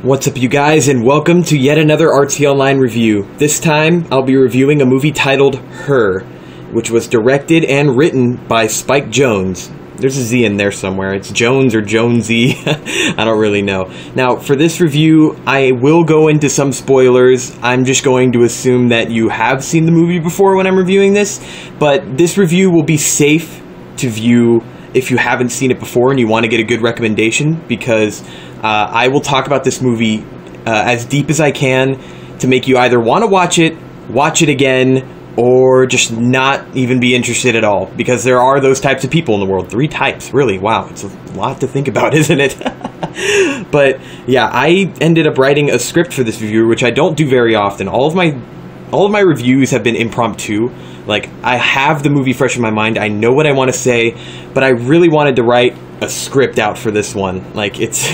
What's up, you guys, and welcome to yet another TOnline review. This time, I'll be reviewing a movie titled Her, which was directed and written by Spike Jonze. There's a Z in there somewhere. It's Jones or Jonesy. I don't really know. Now, for this review, I will go into some spoilers. I'm just going to assume that you have seen the movie before when I'm reviewing this, but this review will be safe to view if you haven't seen it before and you want to get a good recommendation, because I will talk about this movie as deep as I can to make you either want to watch it again, or just not even be interested at all, because there are those types of people in the world. 3 types, really. Wow, it's a lot to think about, isn't it? But yeah, I ended up writing a script for this review, which I don't do very often. All of my reviews have been impromptu. Like, I have the movie fresh in my mind, I know what I want to say, but I really wanted to write a script out for this one. Like, it's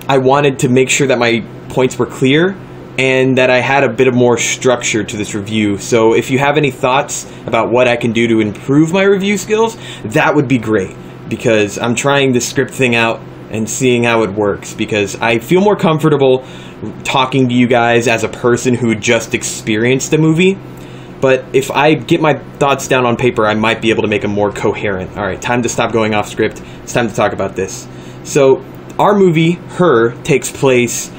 I wanted to make sure that my points were clear and that I had a bit of more structure to this review. So if you have any thoughts about what I can do to improve my review skills, that would be great, because I'm trying this script thing out and seeing how it works, because I feel more comfortable talking to you guys as a person who just experienced the movie. But if I get my thoughts down on paper, I might be able to make them more coherent. Alright, time to stop going off script. It's time to talk about this. So, our movie, Her, takes place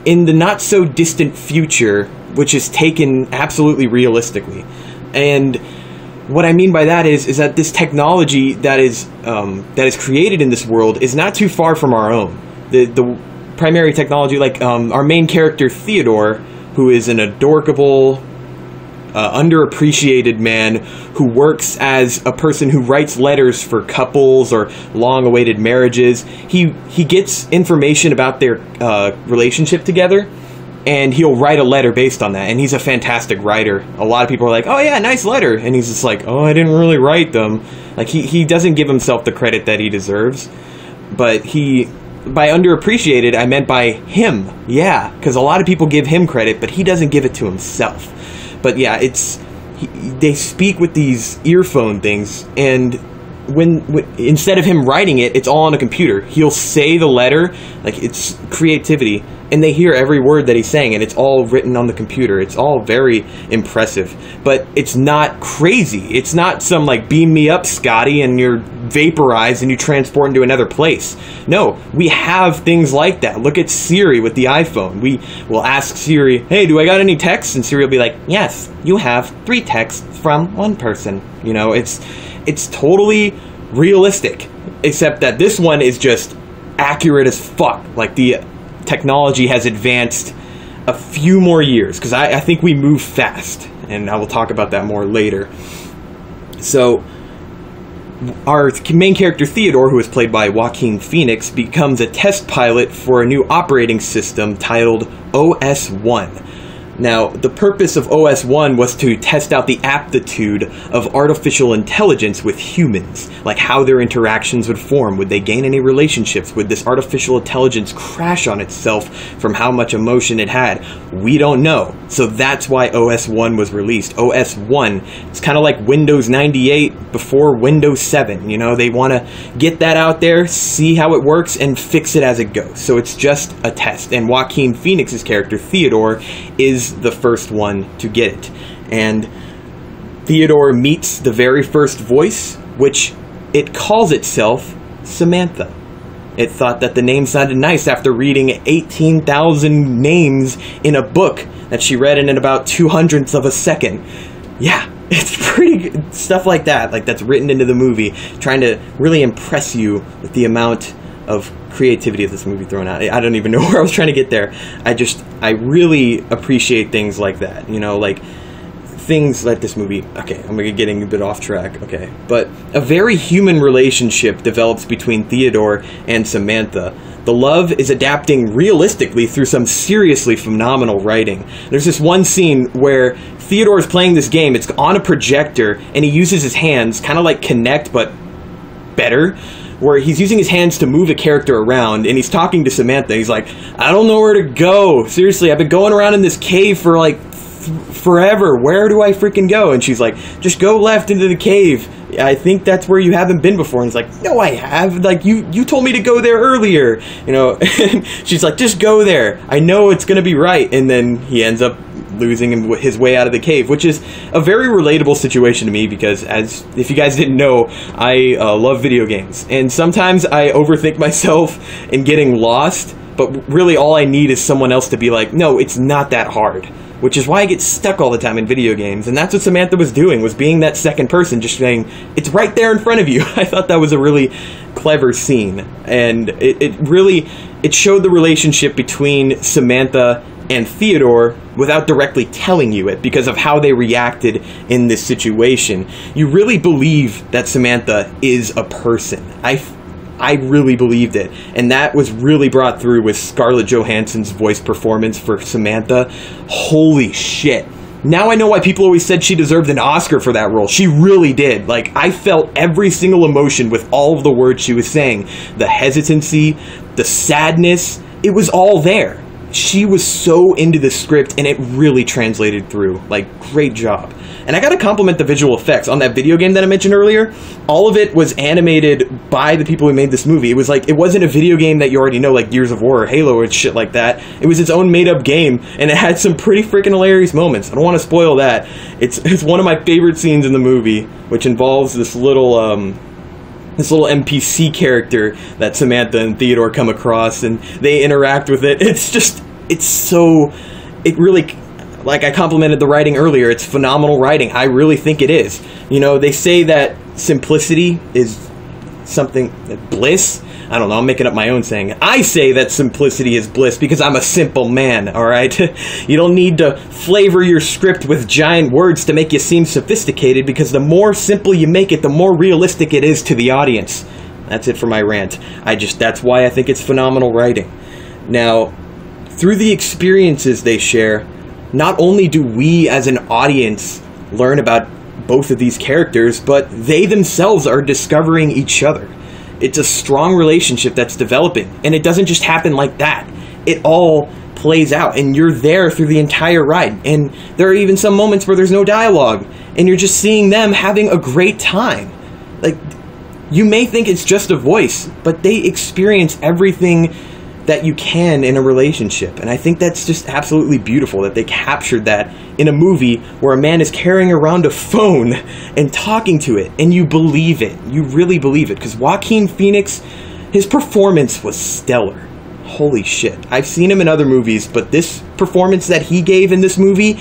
in the not-so-distant future, which is taken absolutely realistically. And what I mean by that is that this technology that is created in this world is not too far from our own. The primary technology, like our main character, Theodore, who is an adorable, underappreciated man who works as a person who writes letters for couples or long-awaited marriages. He gets information about their relationship together, and he'll write a letter based on that, and he's a fantastic writer. A lot of people are like, oh yeah, nice letter, and he's just like, oh, I didn't really write them. Like, he doesn't give himself the credit that he deserves, but by underappreciated, I meant by him, yeah, because a lot of people give him credit, but he doesn't give it to himself. But yeah, they speak with these earphone things, and when instead of him writing it, it's all on a computer. He'll say the letter, like, it's creativity, and they hear every word that he's saying, and it's all written on the computer. It's all very impressive, but it's not crazy. It's not some, like, beam me up, Scotty, and you're vaporized and you transport into another place. No, we have things like that. Look at Siri with the iPhone. We will ask Siri, hey, do I got any texts? And Siri will be like, yes, you have 3 texts from 1 person. You know, it's totally realistic, except that this one is just accurate as fuck. Like, the technology has advanced a few more years, because I think we move fast, and I will talk about that more later. So, our main character, Theodore, who is played by Joaquin Phoenix, becomes a test pilot for a new operating system titled OS-1. Now, the purpose of OS-1 was to test out the aptitude of artificial intelligence with humans, like how their interactions would form. Would they gain any relationships? Would this artificial intelligence crash on itself from how much emotion it had? We don't know. So that's why OS-1 was released. OS-1, it's kind of like Windows 98 before Windows 7. You know, they want to get that out there, see how it works, and fix it as it goes. So it's just a test. And Joaquin Phoenix's character, Theodore, is the first one to get it. And Theodore meets the very first voice, which it calls itself Samantha. It thought that the name sounded nice after reading 18,000 names in a book that she read in about 2/100ths of a second. Yeah, it's pretty good stuff like that, like that's written into the movie, trying to really impress you with the amount of creativity of this movie thrown out. I don't even know where I was trying to get there. I really appreciate things like that, you know, like things like this movie. Okay, I'm getting a bit off track, okay. But a very human relationship develops between Theodore and Samantha. The love is adapting realistically through some seriously phenomenal writing. There's this one scene where Theodore is playing this game, it's on a projector, and he uses his hands, kind of like Kinect, but better, where he's using his hands to move a character around, and he's talking to Samantha. He's like, I don't know where to go. Seriously, I've been going around in this cave for like forever. Where do I freaking go? And she's like, just go left into the cave. I think that's where you haven't been before. And he's like, no, I have. Like, you told me to go there earlier. You know, and she's like, just go there. I know it's going to be right. And then he ends up losing his way out of the cave, which is a very relatable situation to me because, as if you guys didn't know, I love video games. And sometimes I overthink myself in getting lost, but really all I need is someone else to be like, no, it's not that hard. Which is why I get stuck all the time in video games. And that's what Samantha was doing, was being that second person, just saying, it's right there in front of you. I thought that was a really clever scene. And it showed the relationship between Samantha and Theodore without directly telling you it because of how they reacted in this situation. You really believe that Samantha is a person. I really believed it, and that was really brought through with Scarlett Johansson's voice performance for Samantha. Holy shit. Now I know why people always said she deserved an Oscar for that role. She really did. Like, I felt every single emotion with all of the words she was saying. The hesitancy, the sadness, it was all there. She was so into the script, and it really translated through. Like, great job. And I gotta compliment the visual effects. On that video game that I mentioned earlier, all of it was animated by the people who made this movie. It was like, it wasn't a video game that you already know, like Gears of War or Halo or shit like that. It was its own made-up game, and it had some pretty freaking hilarious moments. I don't want to spoil that. It's one of my favorite scenes in the movie, which involves this little NPC character that Samantha and Theodore come across, and they interact with it. It really, like I complimented the writing earlier, it's phenomenal writing. I really think it is. You know, they say that simplicity is something, bliss? I don't know, I'm making up my own saying. I say that simplicity is bliss because I'm a simple man, alright? You don't need to flavor your script with giant words to make you seem sophisticated, because the more simple you make it, the more realistic it is to the audience. That's it for my rant. That's why I think it's phenomenal writing. Now, through the experiences they share, not only do we as an audience learn about both of these characters, but they themselves are discovering each other. It's a strong relationship that's developing, and it doesn't just happen like that. It all plays out, and you're there through the entire ride. And there are even some moments where there's no dialogue, and you're just seeing them having a great time. Like, you may think it's just a voice, but they experience everything that you can in a relationship. And I think that's just absolutely beautiful that they captured that in a movie where a man is carrying around a phone and talking to it, and you believe it. You really believe it, because Joaquin Phoenix, his performance was stellar. Holy shit. I've seen him in other movies, but this performance that he gave in this movie,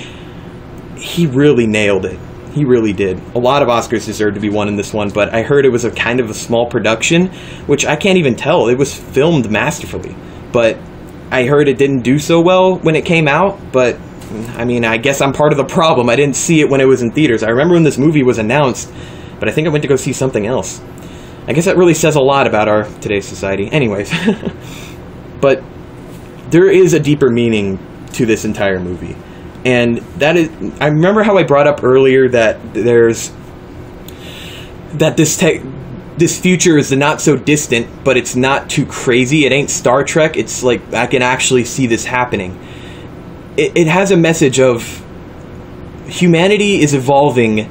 he really nailed it. He really did. A lot of Oscars deserved to be won in this one, but I heard it was a kind of a small production, which I can't even tell. It was filmed masterfully. But I heard it didn't do so well when it came out, but I mean, I guess I'm part of the problem. I didn't see it when it was in theaters. I remember when this movie was announced, but I think I went to go see something else. I guess that really says a lot about our today's society. Anyways, but there is a deeper meaning to this entire movie. And that is, I remember how I brought up earlier that this future is not so distant, but it's not too crazy. It ain't Star Trek. It's like, I can actually see this happening. It has a message of humanity is evolving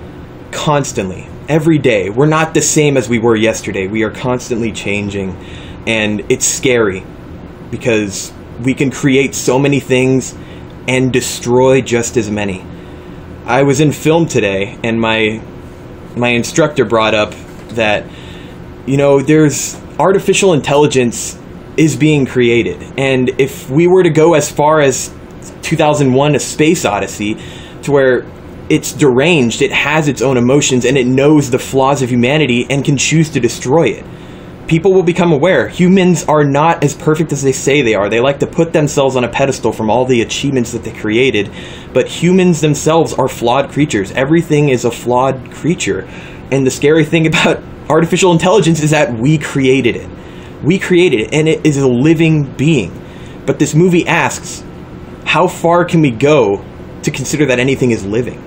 constantly, every day. We're not the same as we were yesterday. We are constantly changing, and it's scary because we can create so many things and destroy just as many. I was in film today, and my instructor brought up that, you know, there's artificial intelligence is being created, and if we were to go as far as 2001 A Space Odyssey, to where it's deranged, it has its own emotions, and it knows the flaws of humanity and can choose to destroy it, people will become aware. Humans are not as perfect as they say they are. They like to put themselves on a pedestal from all the achievements that they created, but humans themselves are flawed creatures. Everything is a flawed creature, and the scary thing about artificial intelligence is that we created it. We created it, and it is a living being. But this movie asks, how far can we go to consider that anything is living?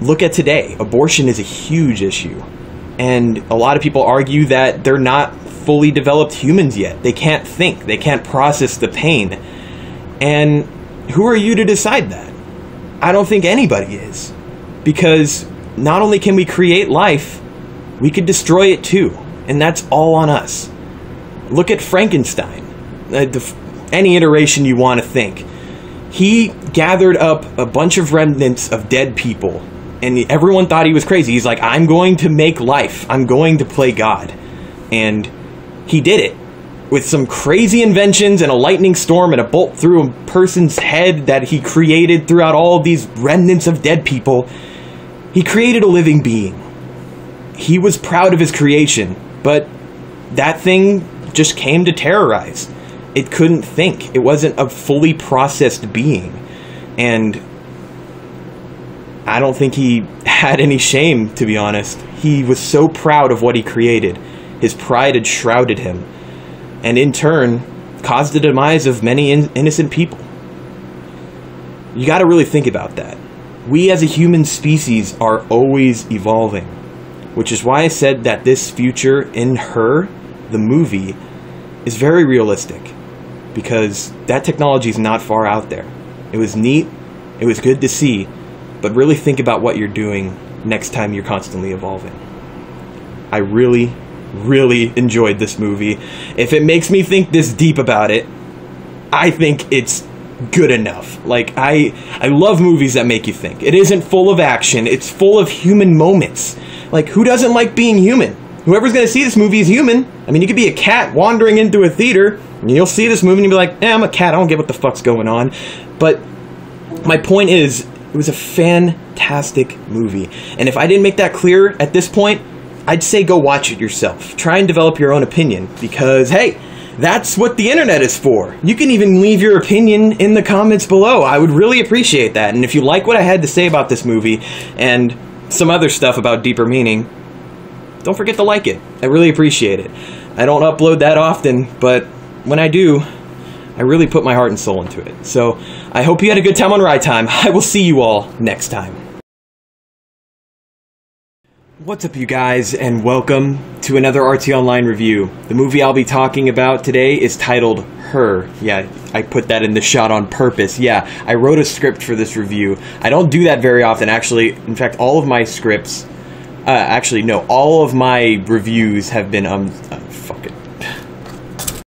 Look at today. Abortion is a huge issue. And a lot of people argue that they're not fully developed humans yet. They can't think. They can't process the pain. And who are you to decide that? I don't think anybody is. Because not only can we create life, we could destroy it too. And that's all on us. Look at Frankenstein. Any iteration you want to think. He gathered up a bunch of remnants of dead people. And everyone thought he was crazy. He's like, I'm going to make life. I'm going to play God. And he did it. With some crazy inventions and a lightning storm and a bolt through a person's head that he created throughout all of these remnants of dead people. He created a living being. He was proud of his creation. But that thing just came to terrorize. It couldn't think. It wasn't a fully processed being. And I don't think he had any shame, to be honest. He was so proud of what he created. His pride had shrouded him. And in turn, caused the demise of many innocent people. You gotta really think about that. We as a human species are always evolving. Which is why I said that this future in Her, the movie, is very realistic. Because that technology is not far out there. It was neat, it was good to see, but really think about what you're doing next time you're constantly evolving. I really enjoyed this movie. If it makes me think this deep about it, I think it's good enough. Like, I love movies that make you think. It isn't full of action, it's full of human moments. Like, who doesn't like being human? Whoever's gonna see this movie is human. I mean, you could be a cat wandering into a theater, and you'll see this movie and you'll be like, I'm a cat, I don't get what the fuck's going on. But my point is, it was a fantastic movie. And if I didn't make that clear at this point, I'd say go watch it yourself. Try and develop your own opinion, because, hey, that's what the internet is for. You can even leave your opinion in the comments below. I would really appreciate that. And if you like what I had to say about this movie, and some other stuff about deeper meaning, don't forget to like it. I really appreciate it. I don't upload that often, but when I do, I really put my heart and soul into it. So, I hope you had a good time on Ride Time. I will see you all next time. What's up, you guys, and welcome to another TOnline review. The movie I'll be talking about today is titled Her. Yeah, I put that in the shot on purpose. Yeah, I wrote a script for this review. I don't do that very often, actually. In fact, all of my scripts... all of my reviews have been, fucking